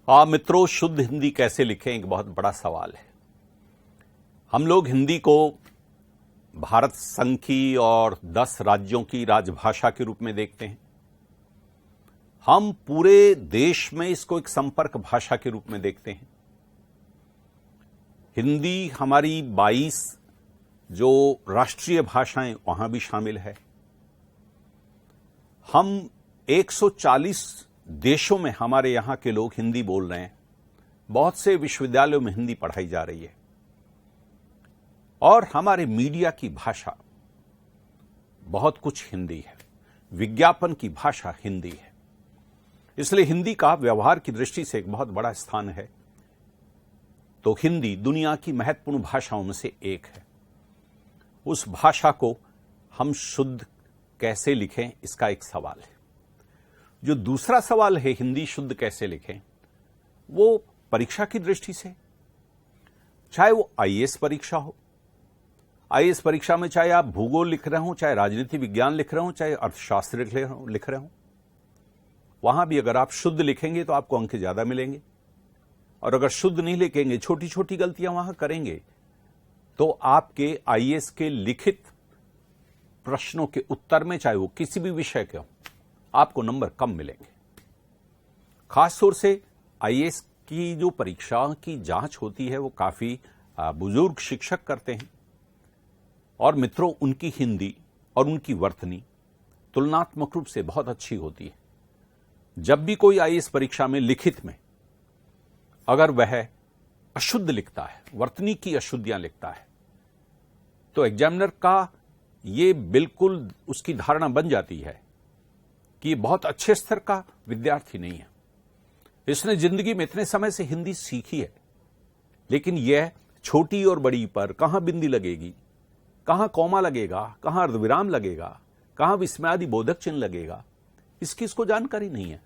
मित्रों, शुद्ध हिंदी कैसे लिखें एक बहुत बड़ा सवाल है। हम लोग हिंदी को भारत संघ की और 10 राज्यों की राजभाषा के रूप में देखते हैं। हम पूरे देश में इसको एक संपर्क भाषा के रूप में देखते हैं। हिंदी हमारी 22 जो राष्ट्रीय भाषाएं वहां भी शामिल है। हम 140 देशों में हमारे यहां के लोग हिंदी बोल रहे हैं। बहुत से विश्वविद्यालयों में हिंदी पढ़ाई जा रही है और हमारे मीडिया की भाषा बहुत कुछ हिंदी है। विज्ञापन की भाषा हिंदी है। इसलिए हिंदी का व्यवहार की दृष्टि से एक बहुत बड़ा स्थान है। तो हिंदी दुनिया की महत्वपूर्ण भाषाओं में से एक है। उस भाषा को हम शुद्ध कैसे लिखें, इसका एक सवाल है। जो दूसरा सवाल है, हिंदी शुद्ध कैसे लिखें, वो परीक्षा की दृष्टि से, चाहे वो आईएएस परीक्षा हो। आईएएस परीक्षा में चाहे आप भूगोल लिख रहे हो, चाहे राजनीति विज्ञान लिख रहे हो, चाहे अर्थशास्त्र लिख रहे हो, वहां भी अगर आप शुद्ध लिखेंगे तो आपको अंक ज्यादा मिलेंगे। और अगर शुद्ध नहीं लिखेंगे, छोटी छोटी गलतियां वहां करेंगे, तो आपके आईएएस के लिखित प्रश्नों के उत्तर में, चाहे वो किसी भी विषय के हो, आपको नंबर कम मिलेंगे। खास तौर से आईएएस की जो परीक्षा की जांच होती है वो काफी बुजुर्ग शिक्षक करते हैं। और मित्रों, उनकी हिंदी और उनकी वर्तनी तुलनात्मक रूप से बहुत अच्छी होती है। जब भी कोई आईएएस परीक्षा में लिखित में अगर वह अशुद्ध लिखता है, वर्तनी की अशुद्धियां लिखता है, तो एग्जामिनर का ये बिल्कुल उसकी धारणा बन जाती है कि ये बहुत अच्छे स्तर का विद्यार्थी नहीं है। इसने जिंदगी में इतने समय से हिंदी सीखी है, लेकिन यह छोटी और बड़ी पर कहां बिंदी लगेगी, कहां कौमा लगेगा, कहां अर्धविराम लगेगा, कहां विस्मयादि बोधक चिन्ह लगेगा, इसकी इसको जानकारी नहीं है।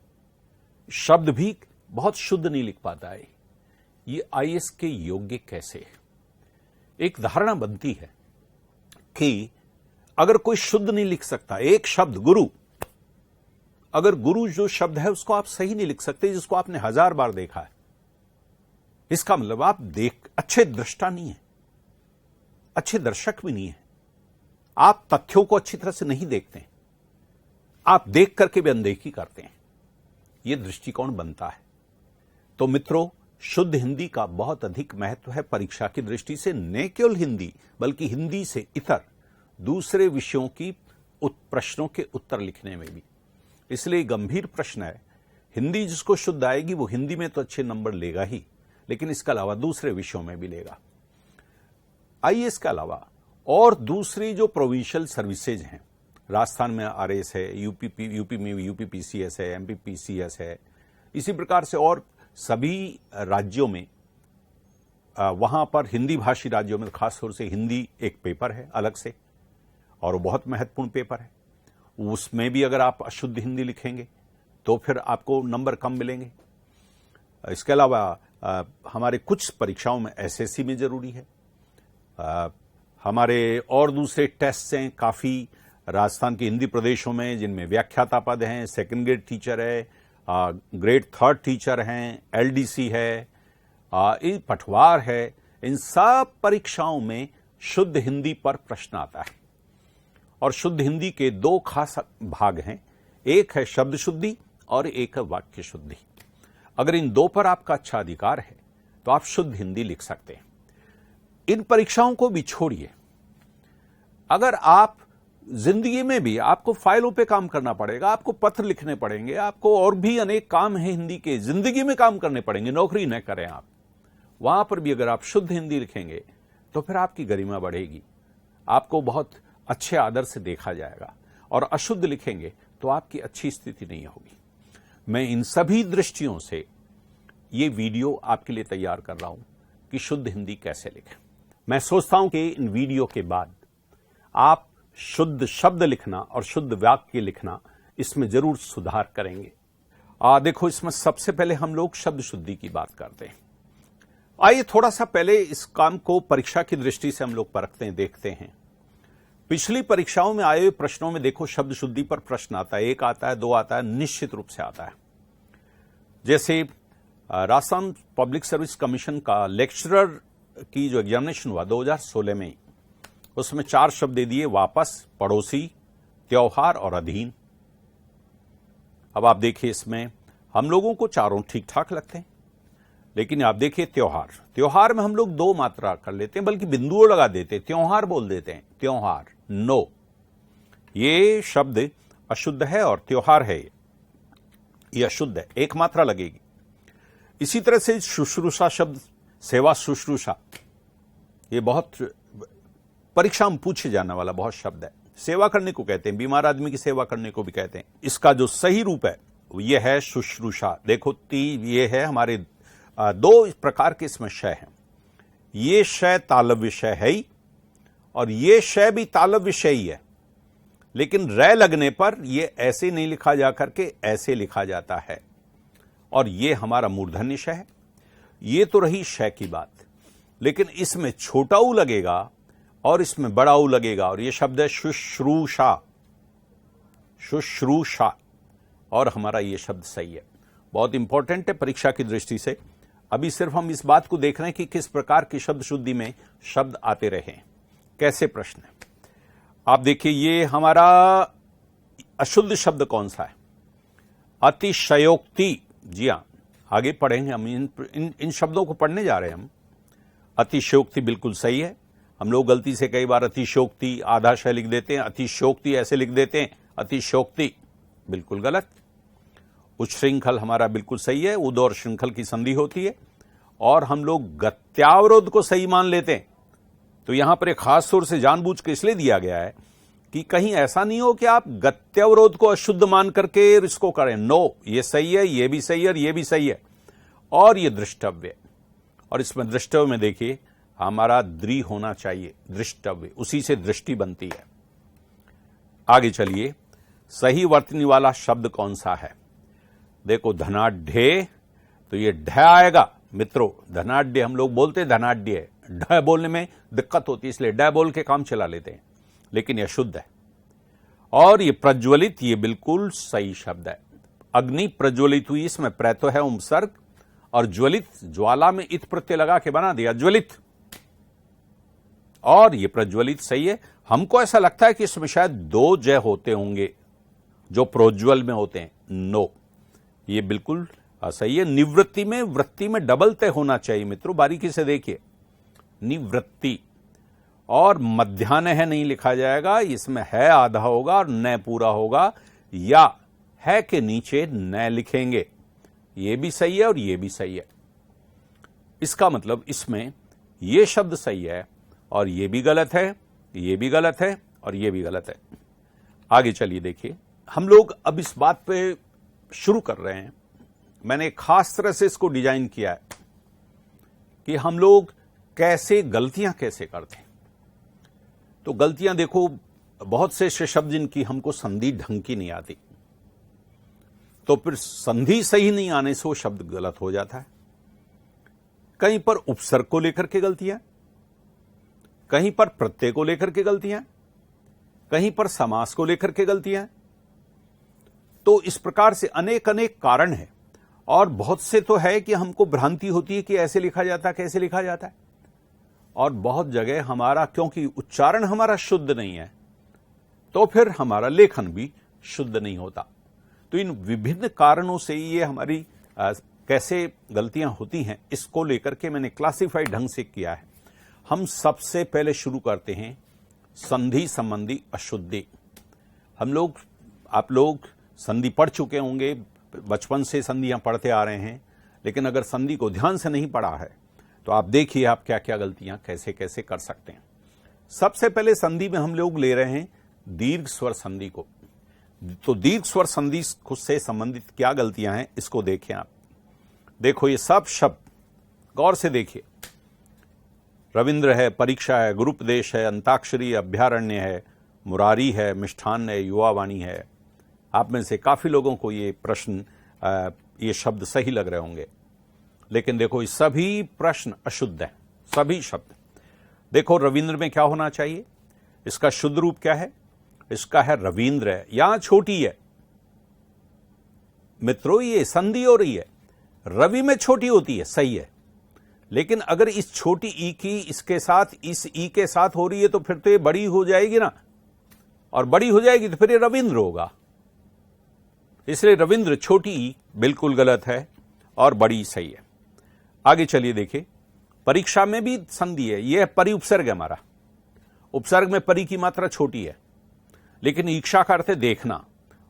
शब्द भी बहुत शुद्ध नहीं लिख पाता है। ये आईएएस के योग्य कैसे है? एक धारणा बनती है कि अगर कोई शुद्ध नहीं लिख सकता, एक शब्द गुरु, अगर गुरु जो शब्द है उसको आप सही नहीं लिख सकते, जिसको आपने 1000 बार देखा है, इसका मतलब आप अच्छे दृष्टा नहीं है, अच्छे दर्शक भी नहीं है। आप तथ्यों को अच्छी तरह से नहीं देखते, आप देख करके भी अनदेखी करते हैं। यह दृष्टिकोण बनता है। तो मित्रों, शुद्ध हिंदी का बहुत अधिक महत्व है परीक्षा की दृष्टि से। न केवल हिंदी, बल्कि हिंदी से इतर दूसरे विषयों की प्रश्नों के उत्तर लिखने में भी। इसलिए गंभीर प्रश्न है। हिंदी जिसको शुद्ध आएगी वो हिंदी में तो अच्छे नंबर लेगा ही, लेकिन इसके अलावा दूसरे विषयों में भी लेगा। आईएएस के अलावा और दूसरी जो प्रोविंशियल सर्विसेज हैं, राजस्थान में आरएएस है, यूपी में यूपीपीसीएस है, एमपीपीसीएस है, इसी प्रकार से और सभी राज्यों में, वहां पर हिंदी भाषी राज्यों में खासतौर से हिंदी एक पेपर है अलग से, और वो बहुत महत्वपूर्ण पेपर है। उसमें भी अगर आप अशुद्ध हिंदी लिखेंगे तो फिर आपको नंबर कम मिलेंगे। इसके अलावा हमारे कुछ परीक्षाओं में एसएससी में जरूरी है। हमारे और दूसरे टेस्ट हैं काफी राजस्थान के हिंदी प्रदेशों में, जिनमें व्याख्याता पद हैं, सेकंड ग्रेड टीचर है, ग्रेड 3 टीचर हैं, एलडीसी है, पटवार है। इन सब परीक्षाओं में शुद्ध हिंदी पर प्रश्न आता है। और शुद्ध हिंदी के 2 खास भाग हैं, एक है शब्द शुद्धि और एक है वाक्य शुद्धि। अगर इन 2 पर आपका अच्छा अधिकार है तो आप शुद्ध हिंदी लिख सकते हैं। इन परीक्षाओं को भी छोड़िए, अगर आप जिंदगी में भी, आपको फाइलों पे काम करना पड़ेगा, आपको पत्र लिखने पड़ेंगे, आपको और भी अनेक काम हैं हिंदी के, जिंदगी में काम करने पड़ेंगे, नौकरी न करें आप, वहां पर भी अगर आप शुद्ध हिंदी लिखेंगे तो फिर आपकी गरिमा बढ़ेगी, आपको बहुत अच्छे आदर से देखा जाएगा। और अशुद्ध लिखेंगे तो आपकी अच्छी स्थिति नहीं होगी। मैं इन सभी दृष्टियों से ये वीडियो आपके लिए तैयार कर रहा हूं कि शुद्ध हिंदी कैसे लिखें। मैं सोचता हूं कि इन वीडियो के बाद आप शुद्ध शब्द लिखना और शुद्ध वाक्य लिखना, इसमें जरूर सुधार करेंगे। देखो, इसमें सबसे पहले हम लोग शब्द शुद्धि की बात करते हैं। आइए थोड़ा सा पहले इस काम को परीक्षा की दृष्टि से हम लोग परखते हैं, देखते हैं। पिछली परीक्षाओं में आए हुए प्रश्नों में देखो, शब्द शुद्धि पर प्रश्न आता है, 1 आता है, 2 आता है, निश्चित रूप से आता है। जैसे राजस्थान पब्लिक सर्विस कमीशन का लेक्चरर की जो एग्जामिनेशन हुआ 2016 में, उसमें 4 शब्द दे दिए, वापस, पड़ोसी, त्योहार और अधीन। अब आप देखिए, इसमें हम लोगों को चारों ठीक ठाक लगते हैं, लेकिन आप देखिए त्योहार में हम लोग 2 मात्रा कर लेते हैं, बल्कि बिंदुओं लगा देते हैं, त्योहार बोल देते हैं, त्योहार। नो, ये शब्द अशुद्ध है और त्योहार है ये अशुद्ध है, 1 मात्रा लगेगी। इसी तरह से शुश्रूषा शब्द, सेवा शुश्रूषा, ये बहुत परीक्षा में पूछे जाने वाला बहुत शब्द है। सेवा करने को कहते हैं, बीमार आदमी की सेवा करने को भी कहते हैं। इसका जो सही रूप है ये है शुश्रूषा। देखो ये है हमारे 2 प्रकार के इसमें शय हैं। ये शय तालव्य शय है ही, और ये शय भी तालव्य शय ही है, लेकिन रै लगने पर ये ऐसे नहीं लिखा जा करके ऐसे लिखा जाता है, और ये हमारा मूर्धन्य शय है। ये तो रही शय की बात, लेकिन इसमें छोटा ऊ लगेगा और इसमें बड़ा ऊ लगेगा, और ये शब्द है शुश्रूषा, शुश्रूषा, और हमारा ये शब्द सही है। बहुत इंपॉर्टेंट है परीक्षा की दृष्टि से। अभी सिर्फ हम इस बात को देख रहे हैं कि किस प्रकार की शब्द शुद्धि में शब्द आते रहे, कैसे प्रश्न है। आप देखिए, ये हमारा अशुद्ध शब्द कौन सा है? अतिशयोक्ति। जी हां, आगे पढ़ेंगे हम, इन शब्दों को पढ़ने जा रहे हैं हम। अतिशयोक्ति बिल्कुल सही है। हम लोग गलती से कई बार अतिशयोक्ति आधा शय लिख देते हैं, अतिशयोक्ति ऐसे लिख देते हैं, अतिशयोक्ति बिल्कुल गलत। उच्छृंखल हमारा बिल्कुल सही है, उद और श्रृंखल की संधि होती है, और हम लोग गत्यावरोध को सही मान लेते हैं। तो यहां पर एक खास तौर से जानबूझ के इसलिए दिया गया है कि कहीं ऐसा नहीं हो कि आप गत्यावरोध को अशुद्ध मान करके इसको करें। नो, ये सही है, ये भी सही है और ये भी सही है, और ये दृष्टव्य। और इसमें दृष्टव्य में देखिए हमारा द्रि होना चाहिए, दृष्टव्य, उसी से दृष्टि बनती है। आगे चलिए, सही वर्तनी वाला शब्द कौन सा है? देखो, धनाढ्य, तो ये ढ आएगा मित्रों। धनाढ्य हम लोग बोलते हैं, धनाढ्य, ढ बोलने में दिक्कत होती है, इसलिए ड बोल के काम चला लेते हैं, लेकिन यह शुद्ध है। और ये प्रज्वलित, ये बिल्कुल सही शब्द है। अग्नि प्रज्वलित हुई, इसमें प्रत्यय है उपसर्ग, और ज्वलित, ज्वाला में इत प्रत्यय लगा के बना दिया ज्वलित, और ये प्रज्वलित सही है। हमको ऐसा लगता है कि इसमें शायद 2 जय होते होंगे जो प्रोज्वल में होते हैं। नो, ये बिल्कुल सही है। निवृत्ति में, वृत्ति में डबल तय होना चाहिए मित्रों, बारीकी से देखिए, निवृत्ति। और मध्याह्न है नहीं लिखा जाएगा, इसमें है आधा होगा और न पूरा होगा, या है के नीचे न लिखेंगे। ये भी सही है और ये भी सही है। इसका मतलब इसमें ये शब्द सही है और ये भी गलत है, ये भी गलत है और ये भी गलत है। आगे चलिए, देखिए हम लोग अब इस बात पे शुरू कर रहे हैं। मैंने खास तरह से इसको डिजाइन किया है कि हम लोग कैसे गलतियां कैसे करते हैं। तो गलतियां देखो, बहुत से शब्द जिनकी हमको संधि ढंग की नहीं आती, तो फिर संधि सही नहीं आने से वो शब्द गलत हो जाता है। कहीं पर उपसर्ग को लेकर के गलतियां, कहीं पर प्रत्यय को लेकर के गलतियां, कहीं पर समास को लेकर के गलतियां। तो इस प्रकार से अनेक अनेक कारण है, और बहुत से तो है कि हमको भ्रांति होती है कि ऐसे लिखा जाता है, कैसे लिखा जाता है, और बहुत जगह हमारा, क्योंकि उच्चारण हमारा शुद्ध नहीं है, तो फिर हमारा लेखन भी शुद्ध नहीं होता। तो इन विभिन्न कारणों से ये हमारी कैसे गलतियां होती हैं, इसको लेकर के मैंने क्लासिफाइड ढंग से किया है। हम सबसे पहले शुरू करते हैं संधि संबंधी अशुद्धि। आप लोग संधि पढ़ चुके होंगे, बचपन से संधियां पढ़ते आ रहे हैं, लेकिन अगर संधि को ध्यान से नहीं पढ़ा है तो आप देखिए आप क्या क्या गलतियां कैसे कैसे कर सकते हैं। सबसे पहले संधि में हम लोग ले रहे हैं दीर्घ स्वर संधि को। तो दीर्घ स्वर संधि से संबंधित क्या गलतियां हैं, इसको देखें आप। देखो, ये सब शब्द गौर से देखिए। रविंद्र है, परीक्षा है, गुरुपदेश है, अंताक्षरी, अभ्यारण्य है, मुरारी है, मिष्ठान है, युवावाणी है। आप में से काफी लोगों को ये प्रश्न, ये शब्द सही लग रहे होंगे, लेकिन देखो ये सभी प्रश्न अशुद्ध हैं, सभी शब्द। देखो, रविंद्र में क्या होना चाहिए? इसका शुद्ध रूप क्या है? इसका है रविंद्र है, यहां छोटी है मित्रों, ये संधि हो रही है। रवि में छोटी होती है, सही है, लेकिन अगर इस छोटी ई की इसके साथ इस ई के साथ हो रही है तो फिर तो ये बड़ी हो जाएगी ना, और बड़ी हो जाएगी तो फिर ये रविंद्र होगा। इसलिए रविंद्र छोटी ई बिल्कुल गलत है और बड़ी सही है। आगे चलिए देखिए, परीक्षा में भी संधि है, यह परि उपसर्ग है हमारा। उपसर्ग में परि की मात्रा छोटी है, लेकिन ईक्षा का अर्थ है देखना,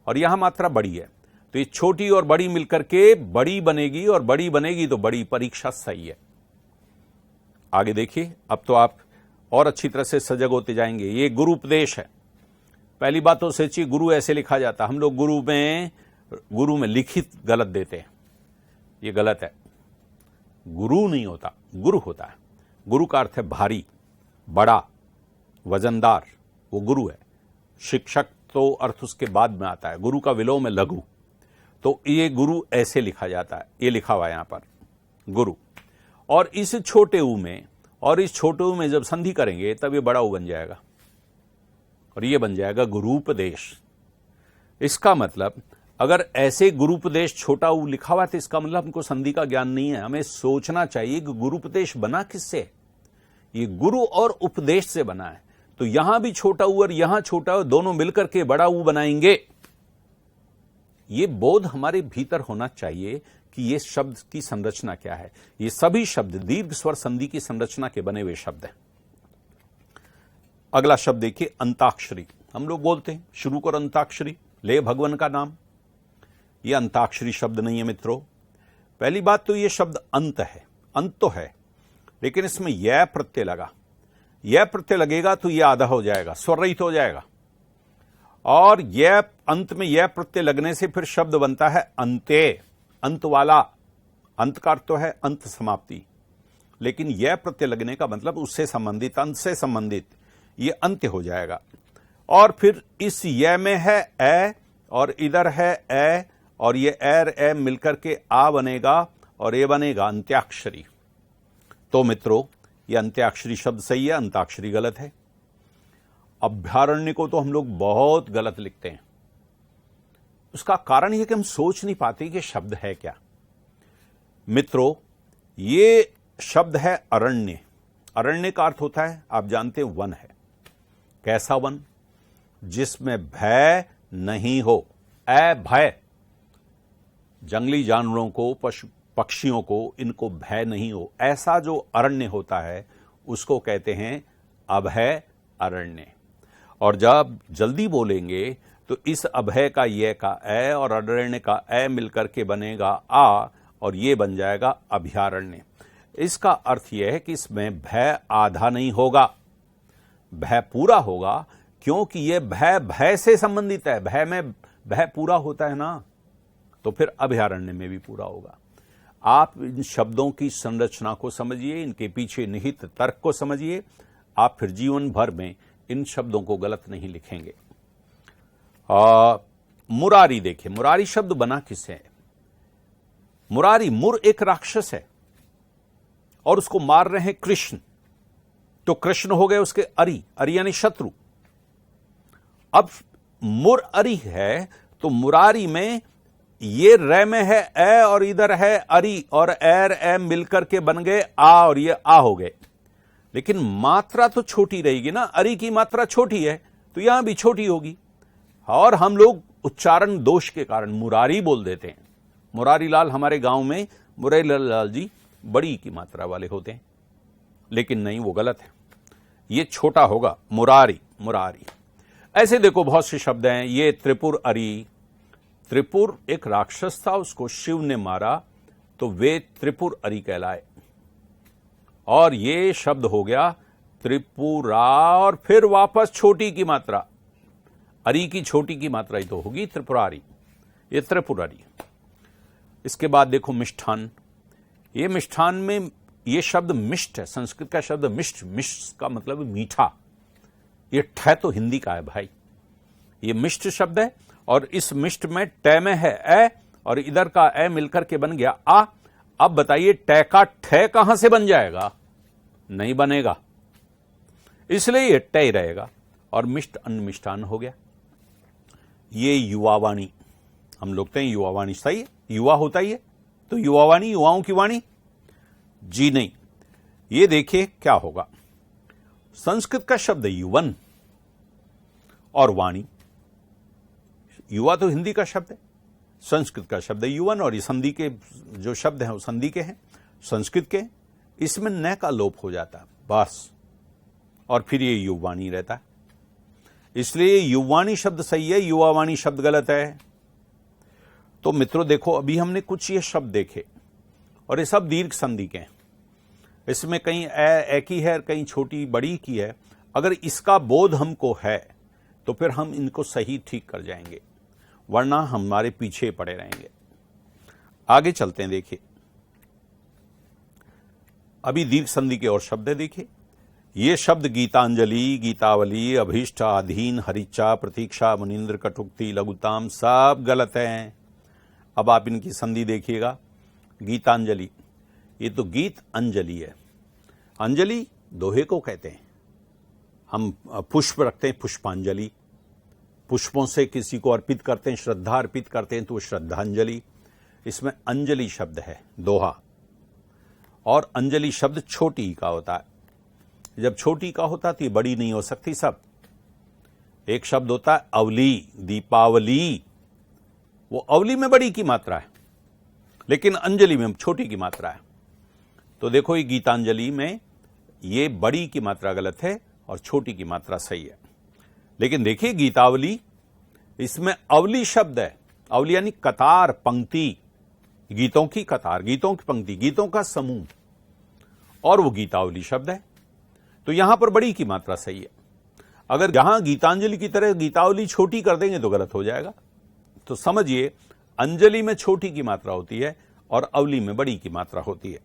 और यहां मात्रा बड़ी है, तो ये छोटी और बड़ी मिलकर के बड़ी बनेगी, और बड़ी बनेगी तो बड़ी, परीक्षा सही है। आगे देखिए, अब तो आप और अच्छी तरह से सजग होते जाएंगे। ये गुरु उपदेश है। पहली बात तो सच्ची, गुरु ऐसे लिखा जाता, हम लोग गुरु में लिखित गलत देते हैं, ये गलत है। गुरु नहीं होता, गुरु होता है। गुरु का अर्थ है भारी, बड़ा, वजनदार, वो गुरु है। शिक्षक तो अर्थ उसके बाद में आता है, गुरु का विलोम है लघु, तो ये गुरु ऐसे लिखा जाता है, ये लिखा हुआ है यहां पर गुरु। और इस छोटे ऊ में और इस छोटे ऊ में जब संधि करेंगे तब ये बड़ा ऊ बन जाएगा, और ये बन जाएगा गुरुपदेश। इसका मतलब अगर ऐसे गुरुपदेश छोटा ऊ लिखा हुआ तो इसका मतलब हमको संधि का ज्ञान नहीं है। हमें सोचना चाहिए कि गुरुपदेश बना किससे, ये गुरु और उपदेश से बना है। तो यहां भी छोटा ऊ और यहां छोटा ऊ दोनों मिलकर के बड़ा ऊ बनाएंगे। ये बोध हमारे भीतर होना चाहिए कि ये शब्द की संरचना क्या है। ये सभी शब्द दीर्घ स्वर संधि की संरचना के बने हुए शब्द हैं। अगला शब्द देखिए, अंताक्षरी। हम लोग बोलते हैं शुरू करो अंताक्षरी, ले भगवान का नाम। ये अंताक्षरी शब्द नहीं है मित्रों। पहली बात तो ये शब्द अंत है, अंत तो है, लेकिन इसमें यह प्रत्यय लगा। यह प्रत्यय लगेगा तो यह आधा हो जाएगा, स्वर रहित हो जाएगा। और यह अंत में यह प्रत्यय लगने से फिर शब्द बनता है अंते, अंत वाला। अंत का अर्थ तो है अंत, समाप्ति, लेकिन यह प्रत्यय लगने का मतलब उससे संबंधित, अंत से संबंधित, यह अंत्य हो जाएगा। और फिर इस यह में है ए और इधर है ए, और ये एर ए मिलकर के आ बनेगा, और ये बनेगा अंत्याक्षरी। तो मित्रों, ये अंत्याक्षरी शब्द सही है, अंताक्षरी गलत है। अभ्यारण्य को तो हम लोग बहुत गलत लिखते हैं। उसका कारण यह कि हम सोच नहीं पाते कि शब्द है क्या। मित्रों, ये शब्द है अरण्य। अरण्य का अर्थ होता है, आप जानते हैं, वन है। कैसा वन? जिसमें भय नहीं हो, अभय। जंगली जानवरों को, पशु पक्षियों को, इनको भय नहीं हो, ऐसा जो अरण्य होता है उसको कहते हैं अभय अरण्य। और जब जल्दी बोलेंगे तो इस अभय का ये का ए और अरण्य का ए मिलकर के बनेगा आ, और ये बन जाएगा अभयारण्य। इसका अर्थ यह है कि इसमें भय आधा नहीं होगा, भय पूरा होगा, क्योंकि यह भय से संबंधित है। भय में भय पूरा होता है ना, तो फिर अभयारण्य में भी पूरा होगा। आप इन शब्दों की संरचना को समझिए, इनके पीछे निहित तर्क को समझिए, आप फिर जीवन भर में इन शब्दों को गलत नहीं लिखेंगे। मुरारी देखिए, मुरारी शब्द बना किससे है? मुरारी, मुर एक राक्षस है और उसको मार रहे हैं कृष्ण, तो कृष्ण हो गए उसके अरि, अरि यानी शत्रु। अब मुर अरि है तो मुरारी में ये रे में है ए और इधर है अरि, और एर एम मिलकर के बन गए आ, और ये आ हो गए। लेकिन मात्रा तो छोटी रहेगी ना, अरि की मात्रा छोटी है तो यहां भी छोटी होगी, और हम लोग उच्चारण दोष के कारण मुरारी बोल देते हैं। मुरारी लाल हमारे गांव में मुरारी लाल जी बड़ी की मात्रा वाले होते हैं, लेकिन नहीं, वो गलत है, ये छोटा होगा, मुरारी, मुरारी। ऐसे देखो बहुत से शब्द हैं। ये त्रिपुर अरि, त्रिपुर एक राक्षस था, उसको शिव ने मारा तो वे त्रिपुर अरि कहलाए। और ये शब्द हो गया त्रिपुरा, और फिर वापस छोटी की मात्रा, अरि की छोटी की मात्रा ही तो होगी त्रिपुरारी, ये त्रिपुरारी। इसके बाद देखो मिष्ठान। ये मिष्ठान में ये शब्द मिष्ट है, संस्कृत का शब्द मिष्ट, मिष्ट का मतलब मीठा। ये ठ तो हिंदी का है भाई, ये मिष्ट शब्द है, और इस मिष्ट में ट में है ए और इधर का ए मिलकर के बन गया आ। अब बताइए ट का ठ कहां से बन जाएगा? नहीं बनेगा, इसलिए ये ट ही रहेगा, और मिष्ट अन्न मिष्टान हो गया। ये युवावाणी, हम लोग तो युवावाणी, सही है, युवा होता ही है, तो युवावाणी, युवाओं की वाणी? जी नहीं। ये देखिए क्या होगा। संस्कृत का शब्द है युवन और वाणी, युवा तो हिंदी का शब्द है, संस्कृत का शब्द है युवन, और ये संधि के जो शब्द हैं वो संधि के हैं, संस्कृत के। इसमें न का लोप हो जाता है बस, और फिर ये युवाणी रहता है। इसलिए युवाणी शब्द सही है, युवावाणी शब्द गलत है। तो मित्रों देखो, अभी हमने कुछ ये शब्द देखे और ये सब दीर्घ संधि के हैं। इसमें कहीं ए की है, कहीं छोटी बड़ी की है। अगर इसका बोध हमको है तो फिर हम इनको सही ठीक कर जाएंगे, वरना हमारे पीछे पड़े रहेंगे। आगे चलते हैं, देखिए अभी दीर्घ संधि के और शब्द है। देखिए ये शब्द गीतांजलि, गीतावली, अभीष्ट, अधीन, हरिच्चा, प्रतीक्षा, मुनीन्द्र, कटुक्ति, लघुताम सब गलत हैं। अब आप इनकी संधि देखिएगा। गीतांजलि, ये तो गीत अंजलि है। अंजलि दोहे को कहते हैं। हम पुष्प रखते हैं, पुष्पांजलि, पुष्पों से किसी को अर्पित करते हैं, श्रद्धा अर्पित करते हैं तो श्रद्धांजलि। इसमें अंजलि शब्द है दोहा, और अंजलि शब्द छोटी का होता है। जब छोटी का होता तो ये बड़ी नहीं हो सकती। सब एक शब्द होता है अवली, दीपावली, वो अवली में बड़ी की मात्रा है, लेकिन अंजलि में छोटी की मात्रा है। तो देखो ये गीतांजलि में ये बड़ी की मात्रा गलत है और छोटी की मात्रा सही है। लेकिन देखिए गीतावली, इसमें अवली शब्द है। अवली यानी कतार, पंक्ति, गीतों की कतार, गीतों की पंक्ति, गीतों का समूह, और वो गीतावली शब्द है। तो यहां पर बड़ी की मात्रा सही है। अगर यहां गीतांजलि की तरह गीतावली छोटी कर देंगे तो गलत हो जाएगा। तो समझिए, अंजलि में छोटी की मात्रा होती है और अवली में बड़ी की मात्रा होती है।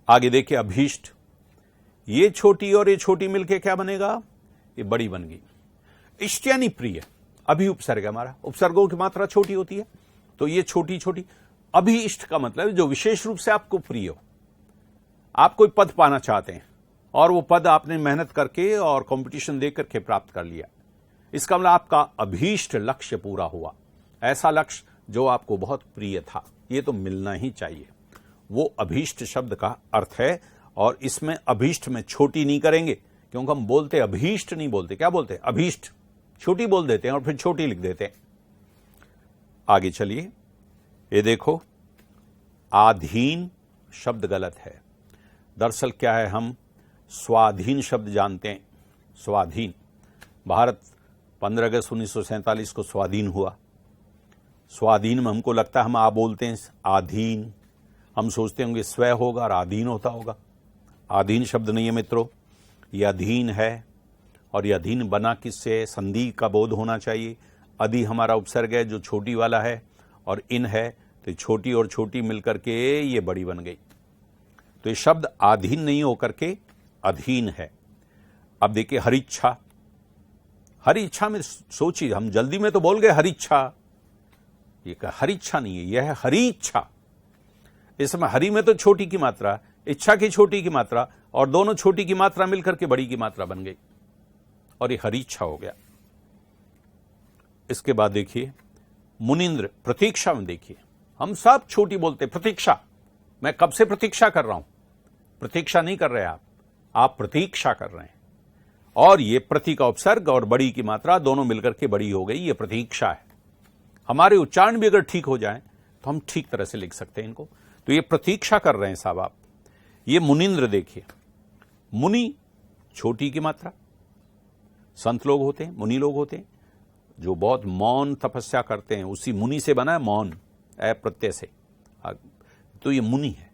आगे देखिए अभीष्ट, ये छोटी और ये छोटी मिलके क्या बनेगा? ये बड़ी बन गई। इष्ट यानी प्रिय, अभी उपसर्ग है हमारा, उपसर्गों की मात्रा छोटी होती है, तो ये छोटी छोटी। अभी इष्ट का मतलब जो विशेष रूप से आपको प्रिय हो। आप कोई पद पाना चाहते हैं और वो पद आपने मेहनत करके और कंपटीशन दे करके प्राप्त कर लिया, इसका मतलब आपका अभीष्ट लक्ष्य पूरा हुआ। ऐसा लक्ष्य जो आपको बहुत प्रिय था, ये तो मिलना ही चाहिए। वो अभीष्ट शब्द का अर्थ है। और इसमें अभीष्ट में छोटी नहीं करेंगे, क्योंकि हम बोलते अभीष्ट नहीं बोलते, क्या बोलते? अभीष्ट। छोटी बोल देते हैं और फिर छोटी लिख देते हैं। आगे चलिए, ये देखो आधीन शब्द गलत है। दरअसल क्या है, हम स्वाधीन शब्द जानते हैं। स्वाधीन, भारत 15 अगस्त 1947 को स्वाधीन हुआ। स्वाधीन में हमको लगता है, हम आ बोलते हैं आधीन, हम सोचते होंगे स्व होगा और अधीन होता होगा। अधीन शब्द नहीं है मित्रों, यह अधीन है। और यह अधीन बना किससे? संधि का बोध होना चाहिए। अधि हमारा उपसर्ग है जो छोटी वाला है, और इन है तो छोटी और छोटी मिलकर के ये बड़ी बन गई। तो ये शब्द आधीन नहीं होकर के अधीन है। अब देखिए हरिच्छा, हरि इच्छा में सोचिए, हम जल्दी में तो बोल गए हरिच्छा, ये हरिच्छा नहीं है, यह है हरि इच्छा। इसमें हरि में तो छोटी की मात्रा, इच्छा की छोटी की मात्रा, और दोनों छोटी की मात्रा मिलकर के बड़ी की मात्रा बन गई, और ये हरि इच्छा हो गया। इसके बाद देखिए मुनीन्द्र, प्रतीक्षा में देखिए, हम सब छोटी बोलते प्रतीक्षा। मैं कब से प्रतीक्षा कर रहा हूं? प्रतीक्षा नहीं कर रहे आप प्रतीक्षा कर रहे हैं। और ये प्रति का उपसर्ग और बड़ी की मात्रा दोनों मिलकर के बड़ी हो गई, ये प्रतीक्षा है। हमारे उच्चारण भी अगर ठीक हो जाए तो हम ठीक तरह से लिख सकते हैं इनको। तो ये प्रतीक्षा कर रहे हैं साहब आप। ये मुनीन्द्र देखिए, मुनि छोटी की मात्रा, संत लोग होते हैं, मुनि लोग होते हैं जो बहुत मौन तपस्या करते हैं, उसी मुनि से बना है मौन, ऐ प्रत्यय से, तो ये मुनि है।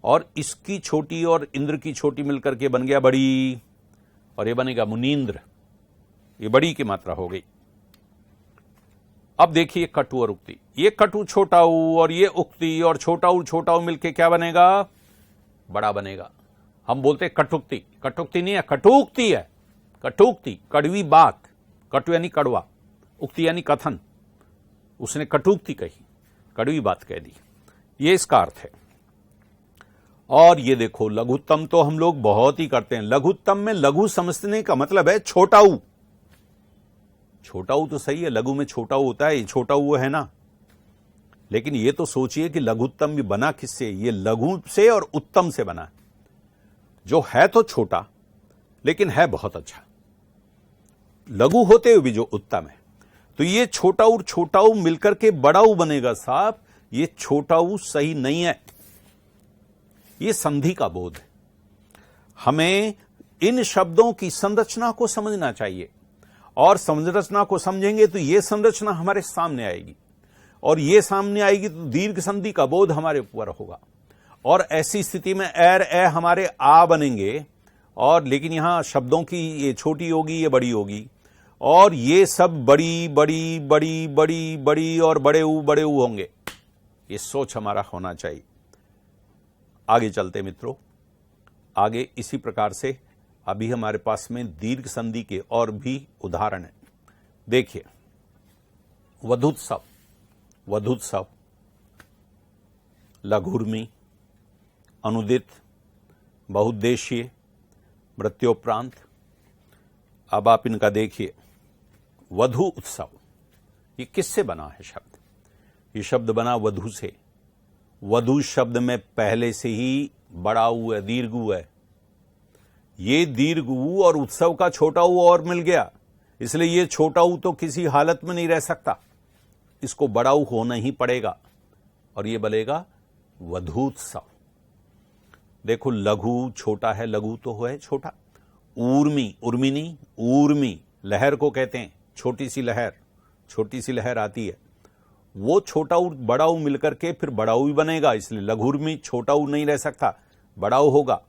और इसकी छोटी और इंद्र की छोटी मिलकर के बन गया बड़ी, और ये बनेगा मुनीन्द्र, ये बड़ी की मात्रा हो गई। अब देखिए कटु और उक्ति, ये कटु छोटा ऊ और ये उक्ति और छोटा ऊ मिलके क्या बनेगा? बड़ा बनेगा। हम बोलते हैं कटुक्ति, कटुक्ति नहीं है, कटुक्ति है। कटुक्ति कड़वी बात, कटु यानी कड़वा, उक्ति यानी कथन। उसने कटुक्ति कही, कड़वी बात कह दी, ये इसका अर्थ है। और ये देखो लघुत्तम तो हम लोग बहुत ही करते हैं। लघुत्तम में लघु समझने का मतलब है छोटा ऊ। छोटा ऊ तो सही है, लघु में छोटा ऊ होता है, ये छोटा ऊ है ना। लेकिन ये तो सोचिए कि लघुत्तम भी बना किससे? ये लघु से और उत्तम से बना, जो है तो छोटा लेकिन है बहुत अच्छा, लघु होते हुए भी जो उत्तम है। तो ये छोटाऊ और छोटाऊ मिलकर के बड़ाऊ बनेगा साहब। ये छोटाऊ सही नहीं है, ये संधि का बोध है। हमें इन शब्दों की संरचना को समझना चाहिए, और संरचना को समझेंगे तो ये संरचना हमारे सामने आएगी, और ये सामने आएगी तो दीर्घ संधि का बोध हमारे ऊपर होगा, और ऐसी स्थिति में एर ए हमारे आ बनेंगे। और लेकिन यहां शब्दों की ये छोटी होगी, ये बड़ी होगी, और ये सब बड़ी बड़ी बड़ी बड़ी बड़ी और बड़े ऊ होंगे। ये सोच हमारा होना चाहिए। आगे चलते मित्रों, आगे इसी प्रकार से अभी हमारे पास में दीर्घ संधि के और भी उदाहरण है। देखिए, वधुत्सव, वधुत्सव, लघुर्मी, अनुदित, बहुउद्देशीय, मृत्योपरांत। अब आप इनका देखिए, वधु उत्सव, ये किससे बना है शब्द? ये शब्द बना वधु से। वधु शब्द में पहले से ही बड़ा ऊ है, दीर्घ ऊ है। ये दीर्घ ऊ और उत्सव का छोटा ऊ और मिल गया, इसलिए ये छोटा ऊ तो किसी हालत में नहीं रह सकता, इसको बड़ा ऊ होना ही पड़ेगा, और ये बनेगा वधूत्सव। देखो, लघु छोटा है, लघु तो है छोटा। ऊर्मी, उर्मिनी, ऊर्मी लहर को कहते हैं, छोटी सी लहर, छोटी सी लहर आती है, वो छोटा ऊ बड़ा ऊ मिलकर के फिर बड़ा ऊ ही बनेगा, इसलिए लघुर्मी छोटा ऊ नहीं रह सकता, बड़ा ऊ होगा।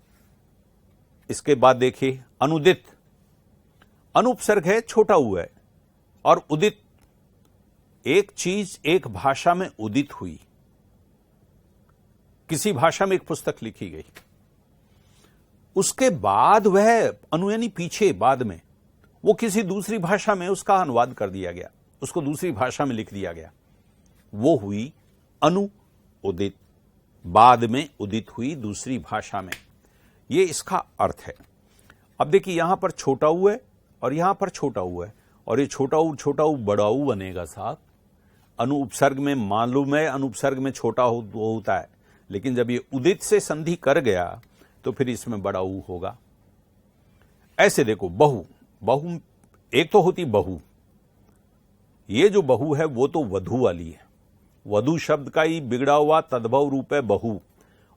इसके बाद देखिए, अनुदित, अनुपसर्ग है, छोटा ऊ है, और उदित, एक चीज एक भाषा में उदित हुई, किसी भाषा में एक पुस्तक लिखी गई, उसके बाद वह अनु यानी पीछे बाद में वो किसी दूसरी भाषा में उसका अनुवाद कर दिया गया, उसको दूसरी भाषा में लिख दिया गया, वो हुई अनु उदित, बाद में उदित हुई दूसरी भाषा में। ये इसका अर्थ है। अब देखिए, यहां पर छोटा ऊ है और यहां पर छोटा ऊ है, और ये छोटा ऊ बड़ा ऊ बनेगा साहब। अनु उपसर्ग में मालूम है, अनुपसर्ग में छोटा होता है, लेकिन जब ये उदित से संधि कर गया तो फिर इसमें बड़ा ऊ होगा। ऐसे देखो, बहु, बहु एक तो होती बहु, ये जो बहु है वो तो वधु वाली है। वधु शब्द का ही बिगड़ा हुआ तद्भव रूप है बहु,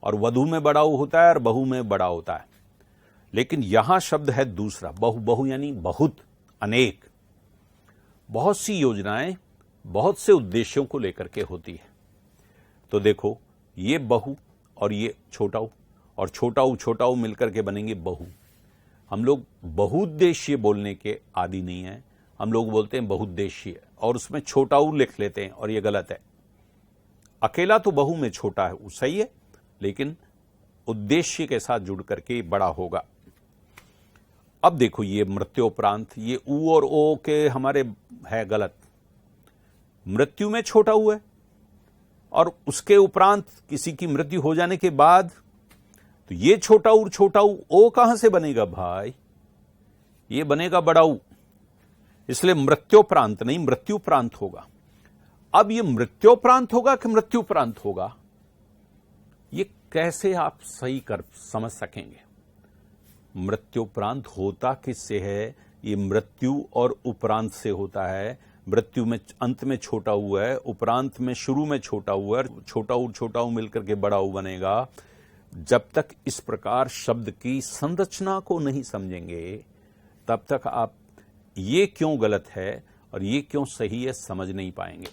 और वधु में बड़ा ऊ होता है और बहु में बड़ा होता है। लेकिन यहां शब्द है दूसरा, बहु, बहु यानी बहुत, अनेक, बहुत सी योजनाएं बहुत से उद्देश्यों को लेकर के होती है। तो देखो, ये बहु और ये छोटा ऊ, और छोटा ऊ मिलकर के बनेंगे बहु। हम लोग बहुउद्देशीय बोलने के आदी नहीं है, हम लोग बोलते हैं बहुउद्देशीय, और उसमें छोटा ऊ लिख लेते हैं, और ये गलत है। अकेला तो बहु में छोटा है, वो सही है, लेकिन उद्देश्य के साथ जुड़ करके बड़ा होगा। अब देखो, ये मृत्योपरांत, ये ऊ और ओ के हमारे है गलत। मृत्यु में छोटा ऊ है, और उसके उपरांत किसी की मृत्यु हो जाने के बाद तो ये छोटा ऊ ओ कहां से बनेगा भाई? ये बनेगा बड़ा ऊ, इसलिए मृत्योपरांत नहीं, मृत्युपरांत होगा। अब ये मृत्योपरांत होगा कि मृत्युपरांत होगा, ये कैसे आप सही कर समझ सकेंगे? मृत्युपरांत होता किससे है? ये मृत्यु और उपरांत से होता है। मृत्यु में अंत में छोटा ऊ है, उपरांत में शुरू में छोटा ऊ है, छोटा ऊ मिलकर के बड़ा ऊ बनेगा। जब तक इस प्रकार शब्द की संरचना को नहीं समझेंगे, तब तक आप ये क्यों गलत है और ये क्यों सही है समझ नहीं पाएंगे।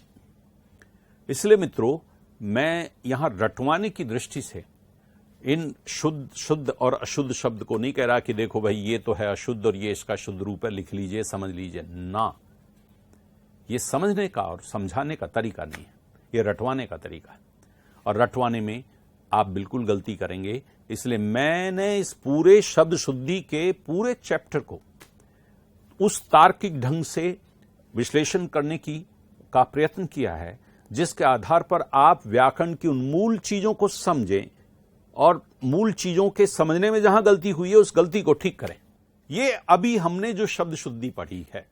इसलिए मित्रों, मैं यहां रटवाने की दृष्टि से इन शुद्ध और अशुद्ध शब्द को नहीं कह रहा कि देखो भाई ये तो है अशुद्ध और ये इसका शुद्ध रूप है, लिख लीजिए, समझ लीजिए ना। ये समझने का और समझाने का तरीका नहीं है, ये रटवाने का तरीका है, और रटवाने में आप बिल्कुल गलती करेंगे। इसलिए मैंने इस पूरे शब्द शुद्धि के पूरे चैप्टर को उस तार्किक ढंग से विश्लेषण करने का प्रयत्न किया है, जिसके आधार पर आप व्याकरण की उन मूल चीजों को समझें और मूल चीजों के समझने में जहां गलती हुई है उस गलती को ठीक करें। ये अभी हमने जो शब्द शुद्धि पढ़ी है,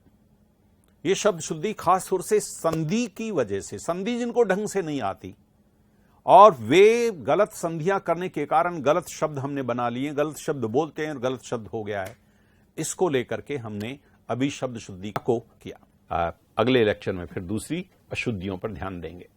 ये शब्द शुद्धि खास तौर से संधि की वजह से, संधि जिनको ढंग से नहीं आती और वे गलत संधियां करने के कारण गलत शब्द हमने बना लिए, गलत शब्द बोलते हैं और गलत शब्द हो गया है, इसको लेकर के हमने अभी शब्द शुद्धि को किया। अगले लेक्चर में फिर दूसरी अशुद्धियों पर ध्यान देंगे।